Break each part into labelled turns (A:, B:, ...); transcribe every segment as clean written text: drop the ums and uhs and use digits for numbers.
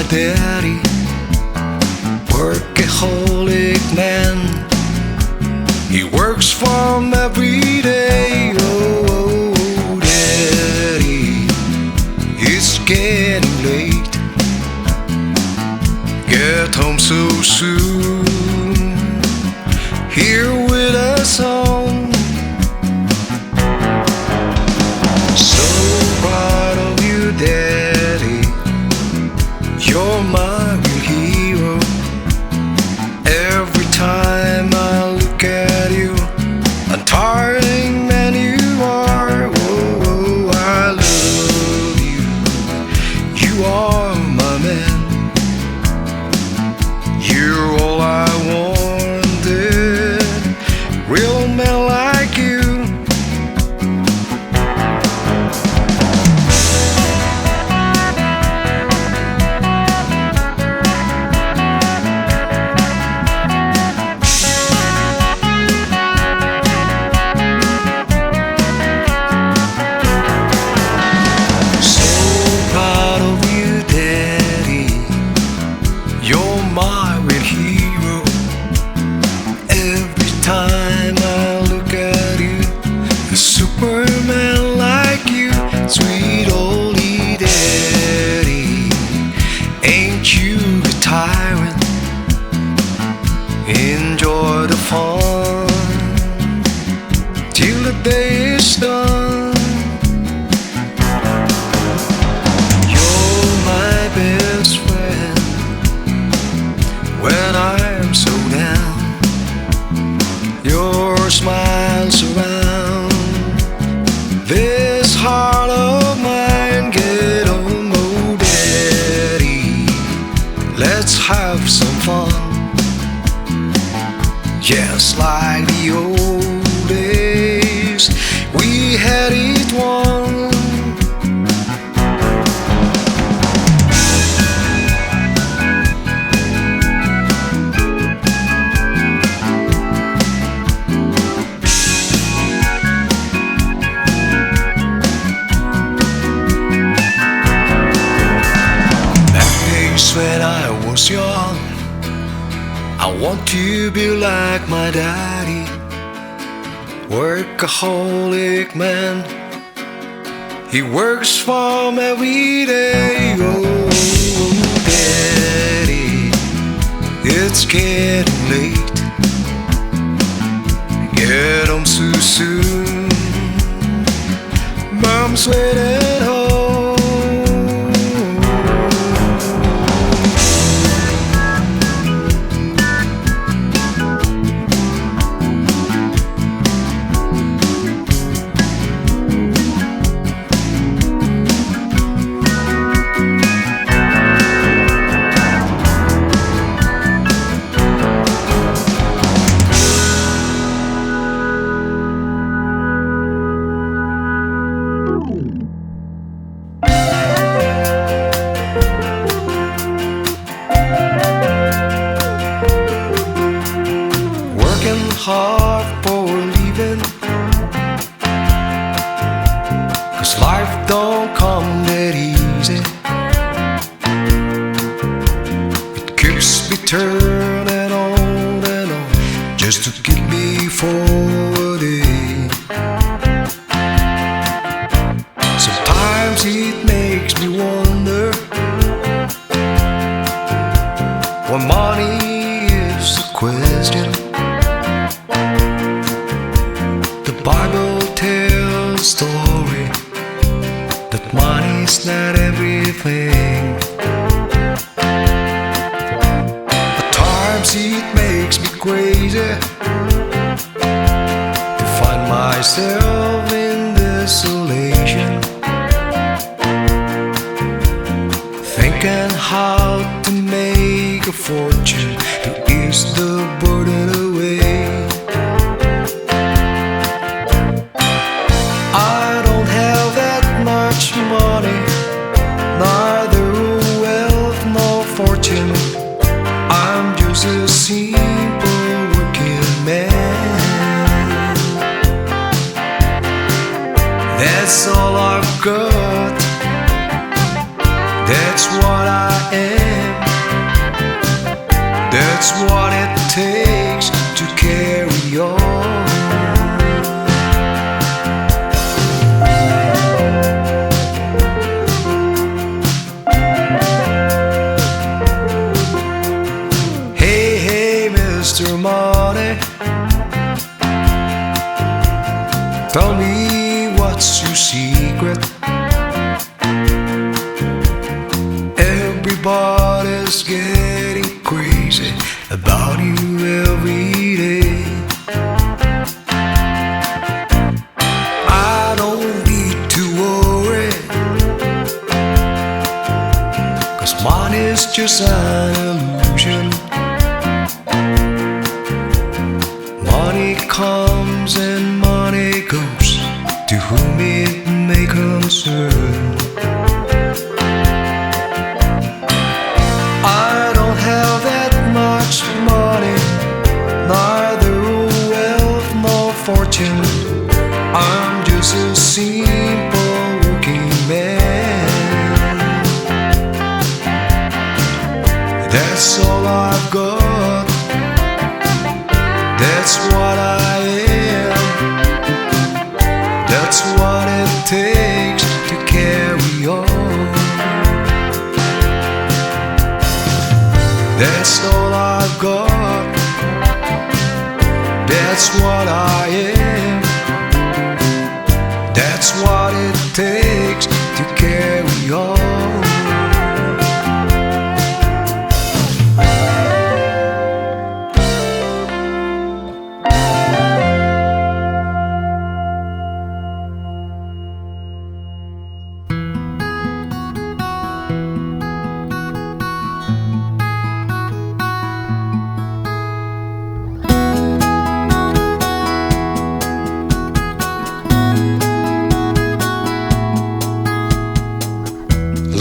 A: daddy, workaholic man. He works from every day. Oh, daddy, it's getting late. Get home so soon. Here with a song. So proud of you, daddy. You're my real hero. Every time I look at you, untiring man you are. Oh, I love you. You are my man. You're all I wanted. Real man like you. My real hero. Every time I look at you, a Superman like you, sweet old daddy. Ain't you the tyrant? Enjoy the fun till the day is done. You're my best friend when I'm so down. Your smile surround this heart of mine. Get home, oh daddy, let's have some fun. Just like the old days, we had it one. When I was young, I want to be like my daddy, workaholic man. He works from every day. Oh, daddy, it's getting late. Get home so soon. Mom's waiting home. Hard for a living, 'cause life don't come that easy. It keeps me turning on and on just to keep me forward. Sometimes it makes me wonder when money is the question. The Bible tells a story that money's not everything. At times it makes me crazy to find myself in desolation, thinking how to make a fortune to ease the burden away. Money, neither wealth nor fortune. I'm just a simple working man. That's all I've got. That's what I am. That's what it takes to carry on. Hey, hey, Mr. Money, tell me what's your secret. Everybody's getting crazy about you every day. I don't need to worry, 'cause money's just an illusion. Money comes and money goes, to whom it may concern. I don't have that much money, neither wealth nor fortune. I'm just a simple working man. That's all I've got. That's what I am. That's what it takes to carry on. That's all I've got. That's what I am. That's what it takes to carry on.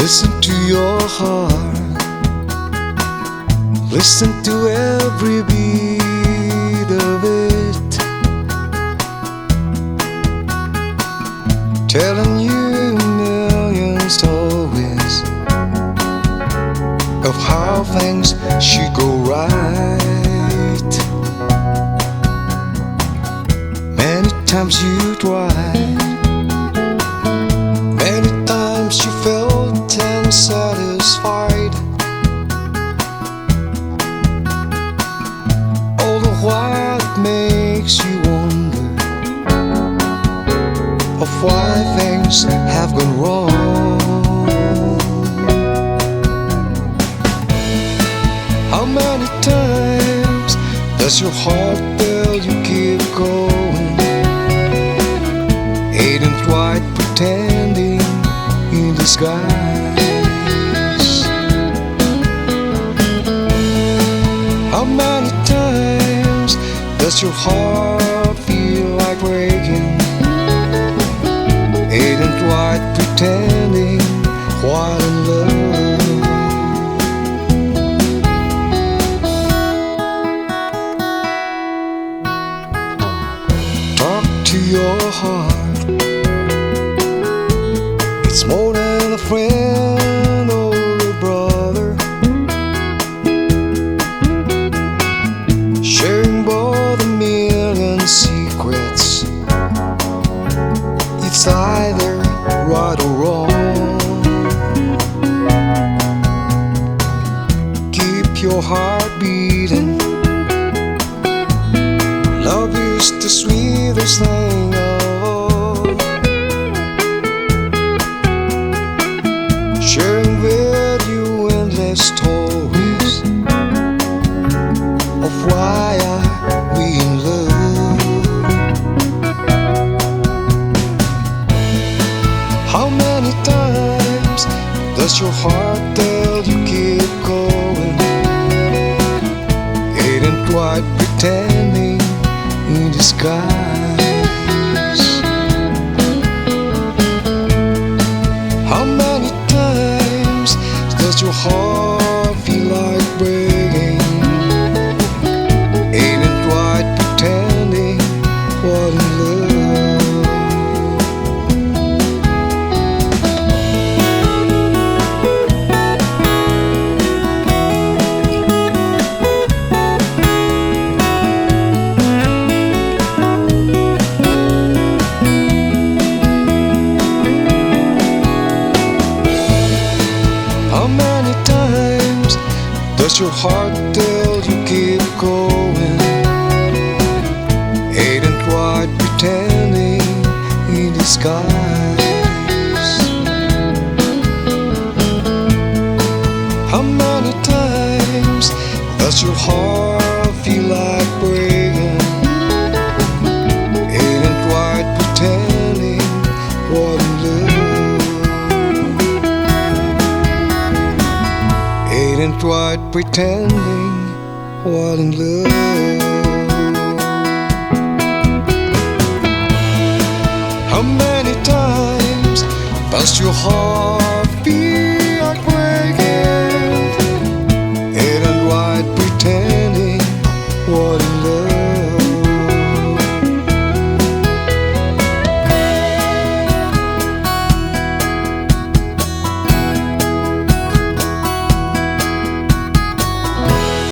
A: Listen to your heart. Listen to every beat of it, telling you million stories of how things should go right. Many times you tried, many times you felt unsatisfied. All the while it makes you wonder of why things have gone wrong. How many times does your heart tell you keep going? Ain't right pretending in disguise. How many times does your heart feel like breaking? Ain't right pretending while in love. Talk to your heart. It's more than a friend or a brother, sharing both a million secrets. It's either right or wrong. Keep your heart beating. Love is the sweetest thing of all. Sharing with you endless stories of why we in love. How many times does your heart tell you keep going? Ain't quite pretending in disguise. How many times does your heart feel like breaking? Ain't right pretending what in love. Does your heart tell you keep going? Ain't it white pretending in disguise? How many times does your heart feel like breaking? Ain't it white pretending what in love? Ain't it white pretending what in love? How many times does your heart